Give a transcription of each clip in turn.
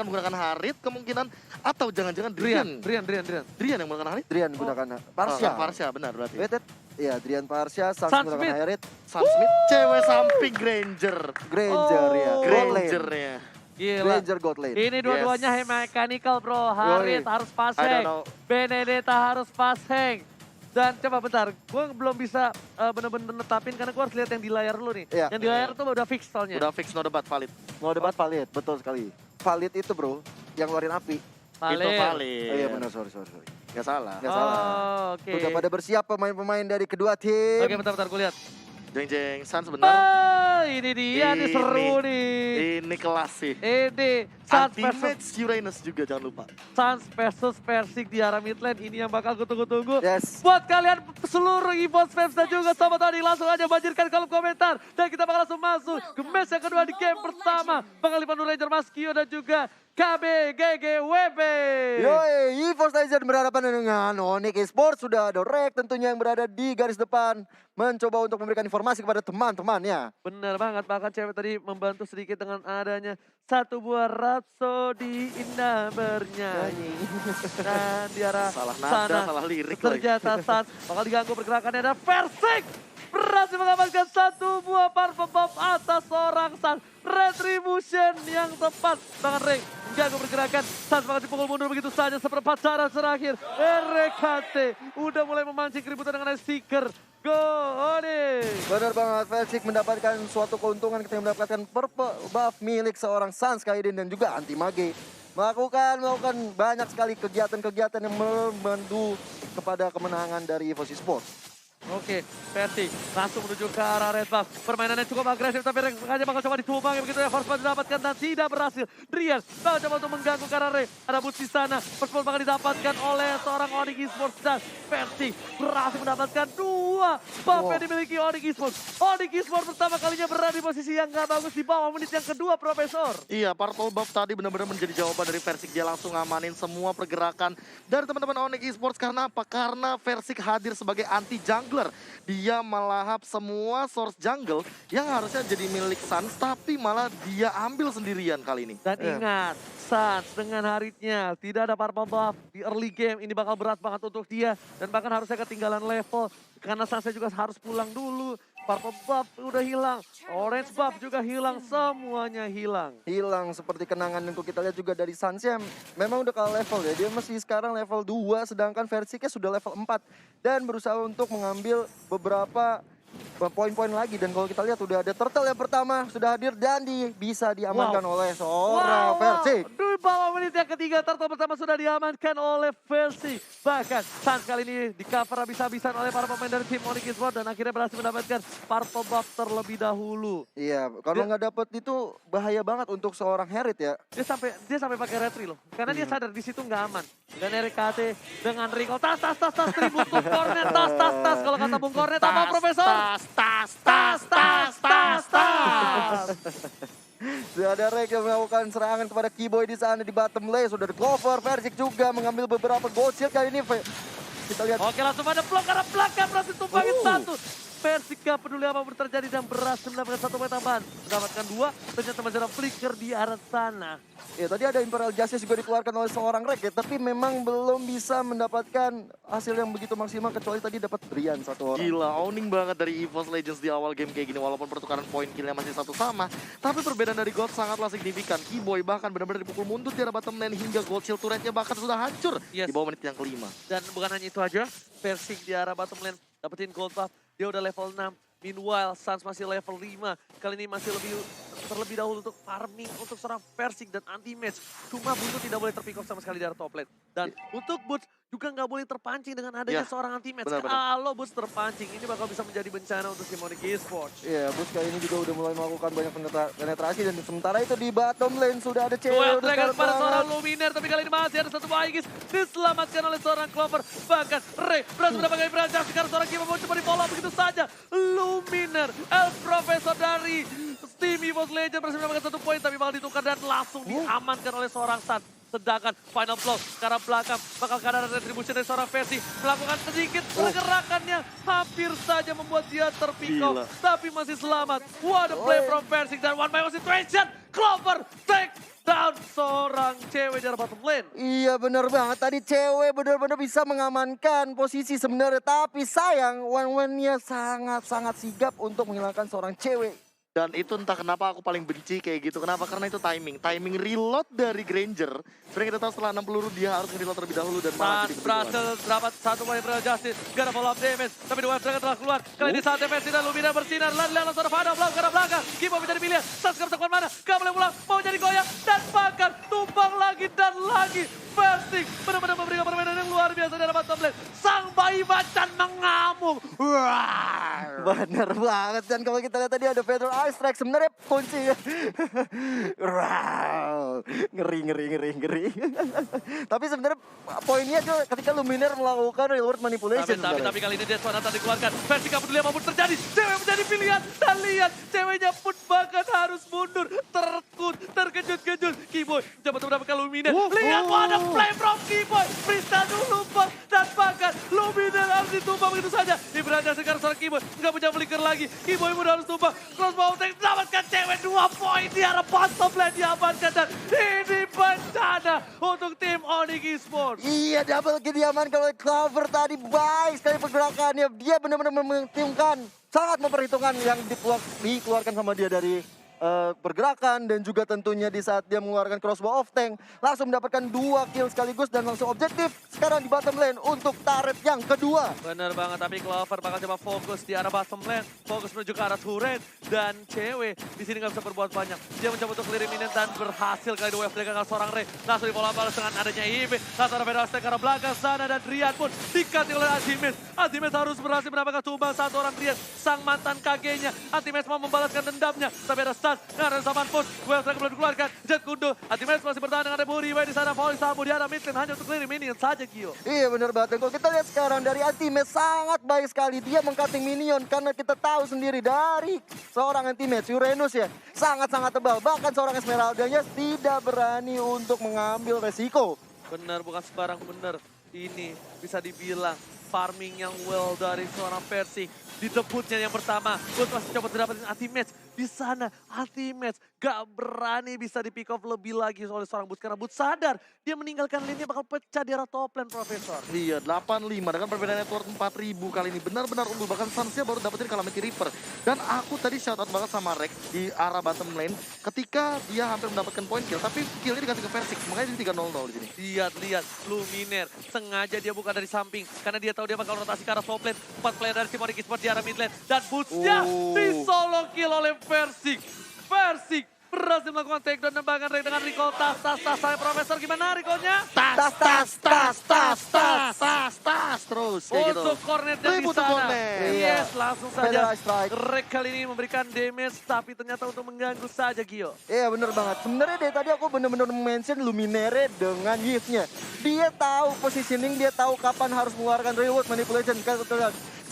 akan menggunakan Harit kemungkinan atau jangan-jangan Drian. Drian yang menggunakan Harit? Drian gunakan Parsha. Parsha benar berarti. Waited. Iya, Drian Parsha, Sans Sun menggunakan Smith. Harit. Sun Smith cewek samping Granger. Granger ya. Oh. Grangernya. Gila. Granger God Lane. Ini dua-duanya Yes. mechanical bro. Harit harus I passing. don't know. Benedetta harus passing. Dan coba bentar, gue belum bisa bener-bener netapin karena gue harus lihat yang di layar dulu nih. Iya. Yang di layar tuh udah fix soalnya. Udah fix no debat valid. Mau debat valid, betul sekali. Valid itu bro, yang ngeluarin api. Itu valid. Oh iya benar, sorry. Gak salah. Nggak salah. Oh, oke. Udah pada bersiap pemain-pemain dari kedua tim. Oke, bentar gue lihat. Jeng Sans benar. Ini dia nih seru nih. Ini kelas sih. Ini Suns versus Anti-match Uranus juga jangan lupa. Suns versus Persik di arah mid lane. Ini yang bakal gue tunggu-tunggu. Yes. Buat kalian seluruh EVOS fans dan juga sobat tadi langsung aja banjirkan kolom komentar. Dan kita bakal langsung masuk ke match yang kedua di game pertama. Bakal dipandu Ranger Maskio dan juga KBGGWB. Yoi, EVOS Legends berhadapan dengan Onyx Esports. Sudah ada Rek tentunya yang berada di garis depan. Mencoba untuk memberikan informasi kepada teman-temannya. Bener banget, bahkan cewek tadi membantu sedikit dengan adanya satu buah Rhapsody indah bernyanyi. Dan di arah Salah nada, sana salah lirik lagi. ternyata saat bakal diganggu pergerakannya ada Persik. Berhasil mengamankan satu buah Purple Bomb atas seorang Sans. Retribution yang tepat. Tangan Ray mengganggu pergerakan. Sans bakal dipukul mundur begitu saja seperempat cara terakhir. RKT udah mulai memancing keributan dengan Seeker. Go Onyx! Benar banget, Persik mendapatkan suatu keuntungan ketika mendapatkan purple buff milik seorang Sans Kaiden dan juga anti mage. Melakukan banyak sekali kegiatan-kegiatan yang membantu kepada kemenangan dari EVOS Esports. Oke, Persik langsung menuju ke arah red buff. Permainannya cukup agresif tapi Ray sengaja bakal coba ditumbang begitu ya. Force Pull didapatkan dan tidak berhasil. Drian bakal coba untuk mengganggu ke arah Ray. Ada boots di sana. Force Pull bakal didapatkan oleh seorang Onyx Esports dan Persik berhasil mendapatkan dua buff yang dimiliki Onyx Esports. Onyx Esports pertama kalinya berada di posisi yang gak bagus di bawah menit yang kedua, Profesor. Iya, purple buff tadi benar-benar menjadi jawaban dari Persik. Dia langsung ngamanin semua pergerakan dari teman-teman Onyx Esports. Karena apa? Karena Persik hadir sebagai anti jungler. Dia melahap semua source jungle yang harusnya jadi milik Sans, tapi malah dia ambil sendirian kali ini. Dan ingat, Sans dengan Haritnya tidak ada purple buff di early game. Ini bakal berat banget untuk dia. Dan bahkan harusnya ketinggalan level. Karena Sansnya juga harus pulang dulu. Purple buff udah hilang. Orange buff juga hilang. Semuanya hilang. Hilang seperti kenangan yang kita lihat juga dari Sans ya. Memang udah kalah level ya. Dia masih sekarang level 2 sedangkan Versiknya sudah level 4. Dan berusaha untuk mengambil beberapa poin-poin lagi. Dan kalau kita lihat udah ada turtle yang pertama sudah hadir dan bisa diamankan oleh seorang Persik. Di bawah menit yang ketiga, turtle pertama sudah diamankan oleh Persik. Bahkan Sans kali ini di cover habis-habisan oleh para pemain dari tim Onyx Esports dan akhirnya berhasil mendapatkan purple buff terlebih dahulu. Iya, kalau nggak dapet itu bahaya banget untuk seorang Harit ya. Dia sampai pakai retri loh. Karena dia sadar di situ nggak aman. Dan RKT dengan recall tas tribut to Cornet tas. Kalau kata Bung Cornet apa Profesor? Tas. Sudah ada Rek yang melakukan serangan kepada Keyboy di sana di bottom lane. Sudah ada Clover, Persik juga mengambil beberapa gold shield kali ini. Kita lihat. Oke, langsung ada blok karena belakang berhasil tumpangin satu. Persik gak peduli apapun terjadi dan berhasil mendapatkan satu poin tambahan. Mendapatkan dua, ternyata masih ada flicker di arah sana. Ya tadi ada Imperial Justice juga dikeluarkan oleh seorang Rek ya. Tapi memang belum bisa mendapatkan hasil yang begitu maksimal kecuali tadi dapat Drian satu orang. Gila, owning banget dari EVOS Legends di awal game kayak gini. Walaupun pertukaran poin killnya masih satu sama. Tapi perbedaan dari God sangatlah signifikan. Keyboy bahkan benar-benar dipukul mundur di arah bottom lane hingga gold shield turretnya bahkan sudah hancur di bawah menit yang kelima. Dan bukan hanya itu aja, Persik di arah bottom lane dapetin gold buff. Dia udah level 6. Meanwhile, Sans masih level 5. Kali ini masih terlebih dahulu untuk farming untuk seorang Persik dan anti-match. Cuma Buntu tidak boleh terpick off sama sekali dari top lane. Dan untuk Boots juga nggak boleh terpancing dengan adanya seorang anti-match. Kalau Boots terpancing, ini bakal bisa menjadi bencana untuk si Onyx Esports. Iya, Boots kali ini juga udah mulai melakukan banyak penetrasi dan sementara itu di bottom lane sudah ada cewek. Duel Dragon pada seorang Luminer, tapi kali ini masih ada satu buah Aegis diselamatkan oleh seorang Clover. Bahkan Ray berhasil mendapatkan Imperial Justice karena seorang Kima mau coba di follow begitu saja. Luminer, El Profesor dari tim EVOS Legends berhasil mendapatkan satu poin tapi bakal ditukar dan langsung diamankan oleh seorang Sans. Sedangkan final blow ke arah belakang bakal ada retribution dari seorang versi melakukan sedikit pergerakan yang hampir saja membuat dia terpikau, Gila. tapi masih selamat. What a play from Versik dan one by one situation. Clover take down seorang cewek di arah bottom lane. Iya bener banget, tadi cewek bener-bener bisa mengamankan posisi sebenarnya. Tapi sayang, Wan-Wan-nya sangat-sangat sigap untuk menghilangkan seorang cewek. Dan itu entah kenapa aku paling benci kayak gitu. Kenapa? Karena itu timing. Timing reload dari Granger. Sebenarnya kita tahu setelah 6 peluru dia harus reload terlebih dahulu dan malah jadi kebingungan. Berhasil dapat satu poin Real Justice. Gak ada follow up damage. Tapi dua Dragon telah keluar. Kali ini saat defensi dan Lumina bersinar. Lari-lari langsung ada Fada belakang ke arah belakang. Kibo menjadi pilihan. Sasuke bisa kemana? Gak boleh pulang. Mau jadi goyang. Dan bahkan tumbang lagi dan lagi. Versik benar-benar memberikan permainan yang luar biasa di arah bottom lane. Sang bayi macan mengamuk. Wah. Bener banget, dan kalau kita lihat tadi ada Feather Ice Strike sebenarnya kunci. Wow, ngeri. Tapi sebenarnya poinnya itu ketika Luminar melakukan reward manipulation. Tapi kali ini Death Sonata dikeluarkan. Versik gak peduli apapun terjadi. Cewek menjadi pilihan. Dan lihat ceweknya pun bahkan harus mundur. Terkejut-kejut. Keyboy coba mendapatkan Luminar. Lihat ada play from Keyboy. Bisa dulu bos. Dan bahkan Luminar harus ditumbang begitu saja. Ibrahim sekarang seorang Keyboy. Nggak punya flicker lagi. Keyboy mudah harus tumbang. Crossbow tank dapatkan cewek 2 poin di arah bottom lane diamankan. Dan ini bencana untuk tim Onyx Esports. Iya, double kill diamankan oleh Clover tadi. Baik sekali pergerakannya. Dia benar-benar memperhitungkan, sangat memperhitungkan yang dikeluarkan sama dia dari pergerakan, dan juga tentunya di saat dia mengeluarkan crossbow of tank langsung mendapatkan 2 kill sekaligus dan langsung objektif sekarang di bottom lane untuk turret yang kedua. Bener banget, tapi Clover bakal coba fokus di arah bottom lane, fokus menuju ke arah turret, dan cewek di sini nggak bisa berbuat banyak. Dia mencoba untuk clear minion dan berhasil kali dua wave dengan seorang Ray. Langsung di balas dengan adanya IB, langsung ada Federal Stack ke arah belakang sana, dan Rian pun dikati oleh Azimes. Azimes harus berhasil mendapatkan tumbang satu orang Rian, sang mantan KG-nya. Azimes mau membalaskan dendamnya, tapi ada ada zaman push, Well Strike belum dikeluarkan, Jet Kundo, Antimax masih bertahan dengan Reburi, di sana Volley Sambo di arah mid lane hanya untuk clear minion saja Gio. Iya benar banget, dan kalau kita lihat sekarang dari Antimax sangat baik sekali, dia meng-cutting minion karena kita tahu sendiri dari seorang Antimax, Uranus ya, sangat-sangat tebal, bahkan seorang Esmeralda-nya tidak berani untuk mengambil resiko. Bener, bukan sembarang bener, ini bisa dibilang farming yang well dari seorang Versik. Di debutnya yang pertama, Bus masih coba dapetin anti-match. Di sana anti-match gak berani bisa di pick off lebih lagi oleh seorang Bus. Karena Bus sadar dia meninggalkan lane-nya bakal pecah di arah top lane, Profesor. Iya, 85 dengan perbedaan network 4000 kali ini. Benar-benar unggul, bahkan Sansia baru dapetin Calamity Reaper. Dan aku tadi shout out banget sama Rex di arah bottom lane ketika dia hampir mendapatkan point kill. Tapi killnya dikasih ke Versik, makanya jadi 3-0 di sini. Lihat, Luminar sengaja dia buka dari samping. Karena dia tahu dia bakal rotasi ke arah top lane. 4 player dari tim Onyx Esports di arah mid lane. Dan Boots-nya di solo kill oleh Versik. Versik berhasil melakukan takedown dan bahkan dengan recall tas saya Profesor, gimana recallnya? Tas terus kayak gitu. Untuk cornetnya di Ribut sana. cornet. Yes, langsung Federal saja. Strike. Rek kali ini memberikan damage tapi ternyata untuk mengganggu saja Gio. Iya bener banget. Sebenarnya dari tadi aku bener-bener mention Luminere dengan Yves-nya. Dia tahu positioning, dia tahu kapan harus mengeluarkan reward manipulation.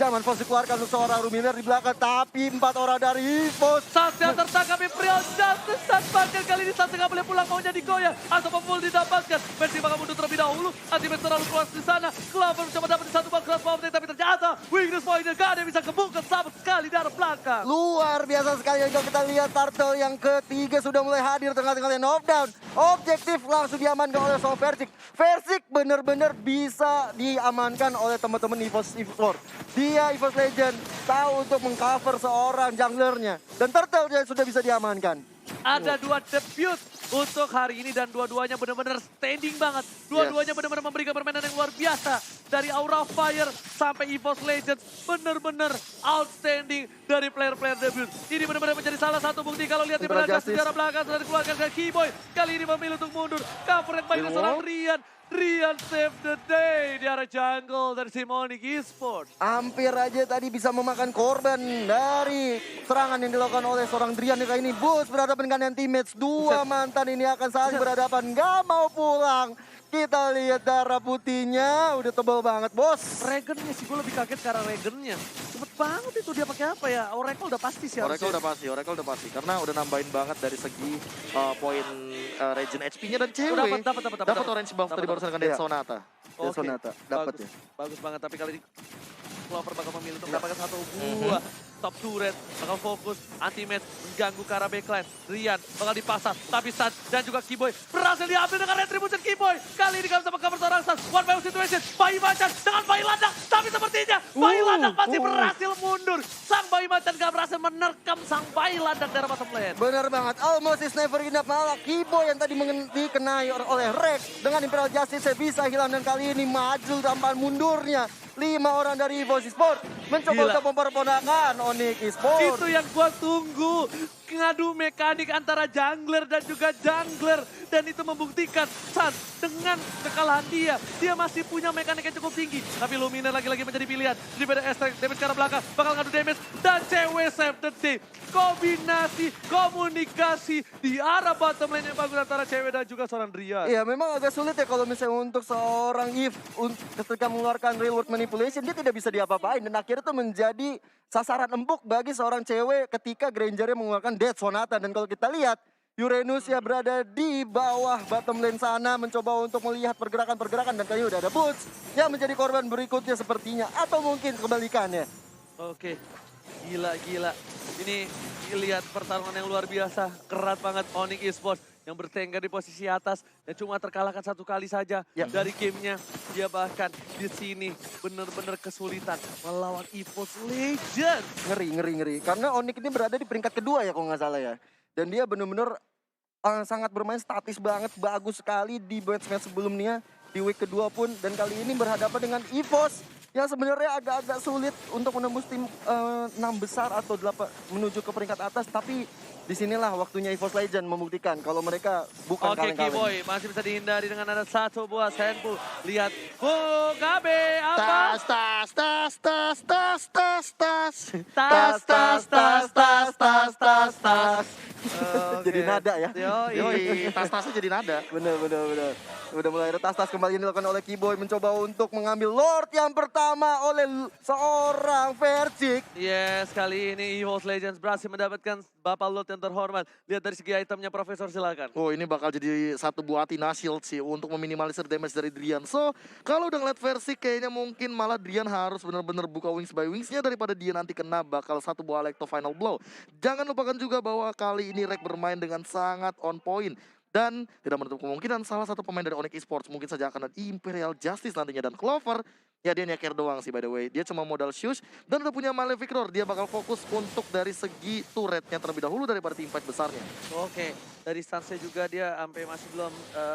Zaman Fos dikeluarkan untuk seorang Luminere di belakang, tapi 4 orang dari Fos. Sasha tertangkap Imperial Justice dan bahkan kali ini Sasha nggak boleh pulang, maunya digoyang atau full didapatkan. Mercy bakal mundur terlebih dahulu. Ultimate terlalu keluar di sana. Clover mencoba dapetin satu ball cross power tapi ternyata weakness pointnya gak ada yang bisa kebuka sama sekali dari belakang. Luar biasa sekali kalau kita lihat Turtle yang ketiga sudah mulai hadir tengah-tengah lane knockdown. Objektif langsung diamankan oleh seorang Versik. Versik benar-benar bisa diamankan oleh teman-teman EVOS Esports. Dia EVOS Legend tahu untuk mengcover seorang junglernya. Dan Turtle yang sudah bisa diamankan. Ada 2 debut untuk hari ini dan dua-duanya benar-benar standing banget. Dua-duanya benar-benar memberikan permainan yang luar biasa. Dari Aura Fire sampai EVOS Legends, benar-benar outstanding dari player-player debut. Ini benar-benar menjadi salah satu bukti kalau lihat di belakang sejarah belakang sudah dikeluarkan ke Keyboy. Kali ini memilih untuk mundur. Covered by seorang Rian. Rian save the day di arah jungle dari tim Onyx Esports. Hampir aja tadi bisa memakan korban dari serangan yang dilakukan oleh seorang Drian kali ini. Bus berhadapan dengan teammates. Dua mantan ini akan saling berhadapan. Gak mau pulang. Kita lihat darah putihnya udah tebal banget, bos. Regennya sih, gue lebih kaget karena Regennya. cepet banget itu dia pakai apa ya? Oracle udah pasti sih Oracle harusnya. udah pasti. Karena udah nambahin banget dari segi poin regen HP-nya dan cewek. Oh, dapat. Orange buff tadi Dapat. barusan dengan Dead Iya. Sonata. Dead Sonata, dapat bagus, ya. bagus banget, tapi kali ini Clover bakal memilih untuk mendapatkan satu buah top turret, bakal fokus, anti-match, mengganggu ke arah backline. Rian bakal dipasang, tapi San dan juga Kiboy berhasil diambil dengan retribution Kiboy. Kali ini gak bisa cover seorang San, one by one situation, Bayi Macan dengan Bayi Landak, tapi sepertinya Bayi Landak masih berhasil mundur. Sang Bayi Macan gak berhasil menerkam sang Bayi Landak dari bottom lane. Benar banget, almost is never enough. Malah Kibo yang tadi dikenai oleh Rex dengan Imperial Justice bisa hilang, dan kali ini maju tanpa mundurnya 5 orang dari EVOS Esports mencoba Gila. untuk memperponakan Onyx Esports. Itu yang gua tunggu. Ngadu mekanik antara jungler dan juga jungler. Dan itu membuktikan San dengan kekalahan dia masih punya mekanik yang cukup tinggi. Tapi Luminer lagi-lagi menjadi pilihan. Daripada Estrek, damage ke arah belakang, bakal ngadu damage. Dan cewek save the day. Kombinasi, komunikasi di arah bottom lane yang bagus antara cewek dan juga seorang Drian. Iya, memang agak sulit ya kalau misalnya untuk seorang Eve ketika mengeluarkan real world manipulation, dia tidak bisa diapa-apain. Dan akhirnya itu menjadi sasaran empuk bagi seorang cewek ketika Grangernya mengeluarkan Dead Sonata. Dan kalau kita lihat, Uranus ya berada di bawah bottom lane sana mencoba untuk melihat pergerakan-pergerakan, dan kali ini udah ada Boots yang menjadi korban berikutnya sepertinya, atau mungkin kebalikannya. Oke, gila. Ini lihat pertarungan yang luar biasa, kerat banget Onyx Esports yang bertengger di posisi atas dan cuma terkalahkan satu kali saja dari gamenya. Dia bahkan di sini benar-benar kesulitan melawan EVOS Legends. Ngeri. Karena Onyx ini berada di peringkat kedua ya kalau nggak salah ya. Dan dia benar-benar sangat bermain statis banget, bagus sekali di match-match sebelumnya. Di week kedua pun, dan kali ini berhadapan dengan EVOS yang sebenarnya agak-agak sulit untuk menembus tim 6 besar atau 8 menuju ke peringkat atas. Tapi disinilah waktunya EVOS Legend membuktikan kalau mereka bukan Oke, kaleng-kaleng. Kiboy masih bisa dihindari dengan ada satu buah senpu. Lihat, Gabe apa? Tas. Jadi nada ya. Yoi, tas-tasnya jadi nada. Bener. Udah mulai ada tas-tas kembali yang dilakukan oleh Kiboy, mencoba untuk mengambil Lord yang pertama oleh seorang Vercik. Yes, kali ini EVOS Legends berhasil mendapatkan Bapak Lord yang terhormat. Lihat dari segi itemnya, Profesor, silakan. Oh, ini bakal jadi satu buah Athena Shield sih untuk meminimalisir damage dari Drian. So, kalau udah ngeliat versi kayaknya mungkin malah Drian harus benar-benar buka wings by wingsnya daripada dia nanti kena bakal satu buah Electro Final Blow. Jangan lupakan juga bahwa kali ini Rek bermain dengan sangat on point. Dan tidak menutup kemungkinan salah satu pemain dari Onyx Esports mungkin saja akan ada Imperial Justice nantinya. Dan Clover, ya dia nyeker doang sih by the way. Dia cuma modal Shush dan udah punya Malefic Roar. Dia bakal fokus untuk dari segi turretnya terlebih dahulu daripada teamfight besarnya. Oke, dari stance juga dia sampai masih belum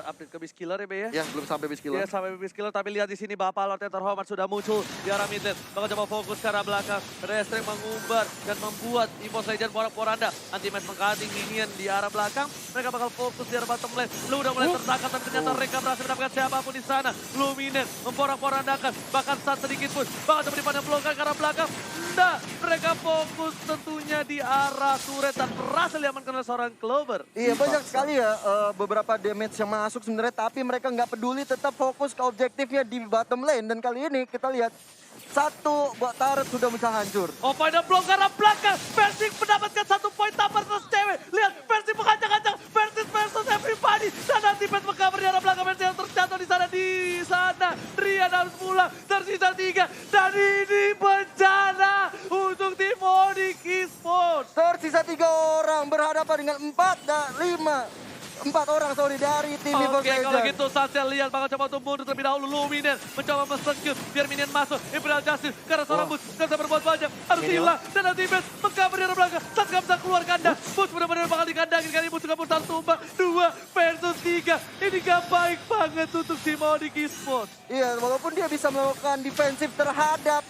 update ke Beast Killer ya, Be ya? Ya, belum sampai Beast Killer. Dia sampai Beast Killer, tapi lihat di sini Bapak Lord yang terhormat sudah muncul di arah mid lane. Bakal coba fokus ke arah belakang. Restrek mengumbar dan membuat EVOS Legends porak-poranda. Anti-match mengcutting minion di arah belakang. Mereka bakal fokus di arah bottom lane. Lu udah mulai tertangkap dan ternyata mereka berhasil mendapatkan siapapun di sana. Luminer memporak-porandakan. Bahkan saat sedikit pun bakal coba dipandang pelongkan ke arah belakang. Nah, mereka fokus tentunya di arah turret dan berhasil diamankan oleh seorang Clover. Iya, banyak sekali ya beberapa damage yang masuk sebenarnya, tapi mereka nggak peduli, tetap fokus ke objektifnya di bottom lane. Dan kali ini kita lihat satu buat turret sudah bisa hancur. Oh, pada blok ke arah belakang. Persik mendapatkan satu poin tampar terus cewek. Lihat, Persik mengacak-acak. Persik versus everybody. Dan nanti Persik mengcover di arah belakang. Persik yang terjatuh di sana. Rian harus pulang. Tersisa 3. Dan ini bencana untuk tim Onyx Esports. Tersisa 3 orang berhadapan dengan 4 orang dari tim EVOS Oke, kalau Legends. gitu Sanchez lihat bakal coba untuk mundur terlebih dahulu. Luminer mencoba men-secure biar minion masuk. Imperial Justice karena seorang Boots gak bisa berbuat banyak. Harus hilang dan nanti Boots mengcover di arah belakang. Saat gak bisa keluar kandang. Boots benar-benar bakal dikandangin. Kali Boots juga pun satu tumbang. 2 versus 3. Ini gak baik banget untuk tim Onyx Esports. Iya, walaupun dia bisa melakukan defensif terhadap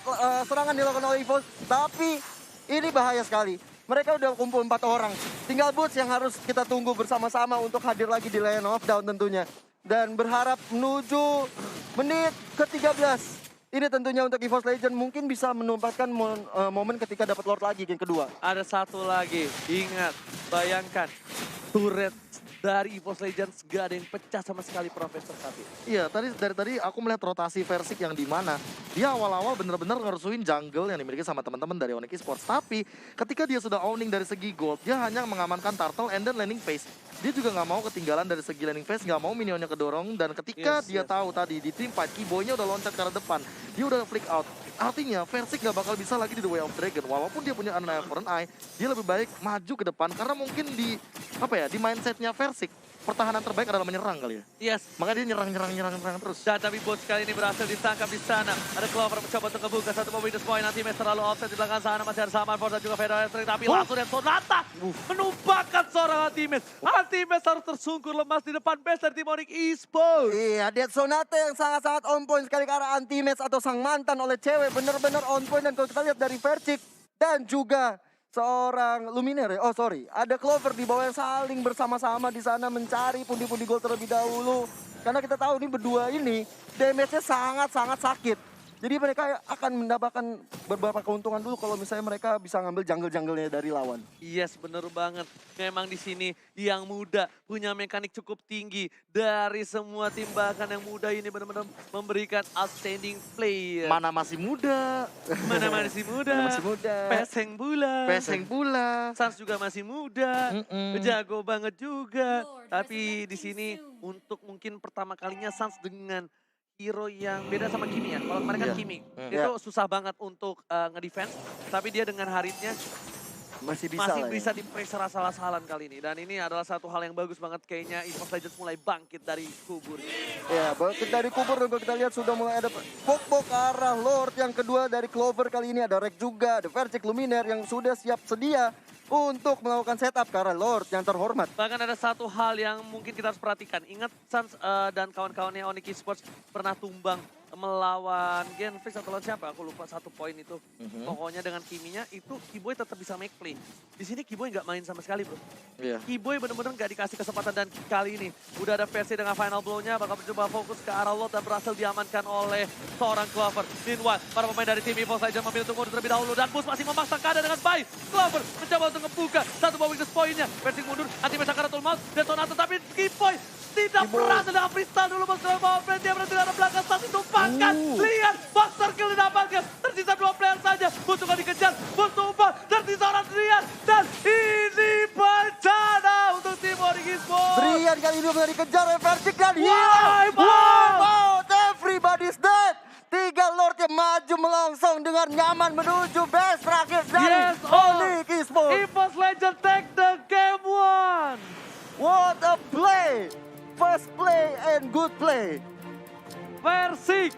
serangan dilakukan oleh EVOS, tapi ini bahaya sekali. Mereka udah kumpul 4 orang. Tinggal Boots yang harus kita tunggu bersama-sama untuk hadir lagi di Lane of Down tentunya. Dan berharap menuju menit ke-13. Ini tentunya untuk EVOS Legends mungkin bisa menempatkan momen ketika dapat Lord lagi game kedua. Ada satu lagi. Ingat, bayangkan. Turret dari EVOS Legends gak ada yang pecah sama sekali Profesor Kabi. Iya, dari tadi aku melihat rotasi Versik yang di mana dia awal-awal benar-benar ngerusuin jungle yang dimiliki sama teman-teman dari Onyx Esports. Tapi ketika dia sudah owning dari segi gold, dia hanya mengamankan turtle and then landing phase. Dia juga nggak mau ketinggalan dari segi landing phase, nggak mau minionnya kedorong. Dan ketika dia tahu tadi di team fight, Kiboy-nya udah loncat ke arah depan, dia udah flick out. Artinya Versik nggak bakal bisa lagi di The Way of Dragon. Walaupun dia punya an eye for an eye, dia lebih baik maju ke depan karena mungkin di di mindsetnya Versik pertahanan terbaik adalah menyerang kali ya. Yes. Makanya dia nyerang terus. Dan tapi bot kali ini berhasil ditangkap di sana. Ada Clover mencoba untuk ngebuka satu minus point. Nanti Mes terlalu offset di belakang sana. Masih ada Saman Force dan juga Federal Electric. Tapi langsung dan Sonata menumpahkan seorang Antimes. Antimes harus tersungkur lemas di depan base dari tim Onyx Esports. Iya, Dead Sonata yang sangat-sangat on point sekali ke arah anti-match atau sang mantan oleh cewek. Bener-bener on point dan kalau kita lihat dari Versik dan juga seorang Luminaire, oh sorry, ada Clover di bawah yang saling bersama-sama di sana mencari pundi-pundi gol terlebih dahulu. Karena kita tahu nih berdua ini damage-nya sangat-sangat sakit. Jadi mereka akan mendapatkan beberapa keuntungan dulu kalau misalnya mereka bisa ngambil jungle-jungle-nya dari lawan. Yes, bener banget. Memang di sini yang muda punya mekanik cukup tinggi. Dari semua tim bahkan yang muda ini benar-benar memberikan outstanding play. Mana masih muda. Mana masih muda. Mana masih muda. Peseng pula. Peseng pula. Sans juga masih muda. Jago banget juga. Lord, Tapi di sini untuk mungkin pertama kalinya Sans dengan hero yang beda sama Kimi ya. Kalau kemarin kan Iya. Kimi. Itu susah banget untuk ngedefense. Tapi dia dengan Haritnya Masih bisa masih lah ya. bisa di-pressure asal-asalan kali ini. Dan ini adalah satu hal yang bagus banget kayaknya EVOS Legends mulai bangkit dari kubur. Ya, bangkit dari kubur dan kalau kita lihat sudah mulai ada pok-pok ke arah Lord yang kedua dari Clover kali ini. Ada Rek juga, ada Versik Luminaire yang sudah siap sedia untuk melakukan setup ke arah Lord yang terhormat. Bahkan ada satu hal yang mungkin kita harus perhatikan. Ingat Sans dan kawan-kawannya Onyx Esports pernah tumbang melawan Genflix atau lawan siapa? Aku lupa satu poin itu. Pokoknya dengan Kiminya itu Kiboy tetap bisa make play. Di sini Kiboy nggak main sama sekali bro. Iya. Kiboy bener-bener nggak dikasih kesempatan dan kali ini udah ada versi dengan final blow-nya bakal mencoba fokus ke arah Lot dan berhasil diamankan oleh seorang Clover. Meanwhile, para pemain dari tim EVOS Legends memilih untuk mundur terlebih dahulu dan Bus masih memaksa keadaan dengan baik. Clover mencoba untuk ngebuka satu bawah weakness point-nya. Versi mundur, anti-mesa Karatul Maut, Detonata tapi Kiboy tidak berhasil dengan freestyle dulu Bos Clover. Dia berhasil dari belakang saat ditumpahkan. Lihat, Buster kill didapatkan. Tersisa 2 player saja. Butuh kan dikejar, butuh umpan. Tersisa orang Drian. Dan ini bencana untuk tim Onyx Esports. Brian kali ini sudah dikejar oleh Versik dan Wipe out! Everybody's dead. 3 Lord yang maju melongsong dengan nyaman menuju base terakhir dari Yes, Onyx Esports. EVOS Legends take the game 1. What a play! First play and good play. Versik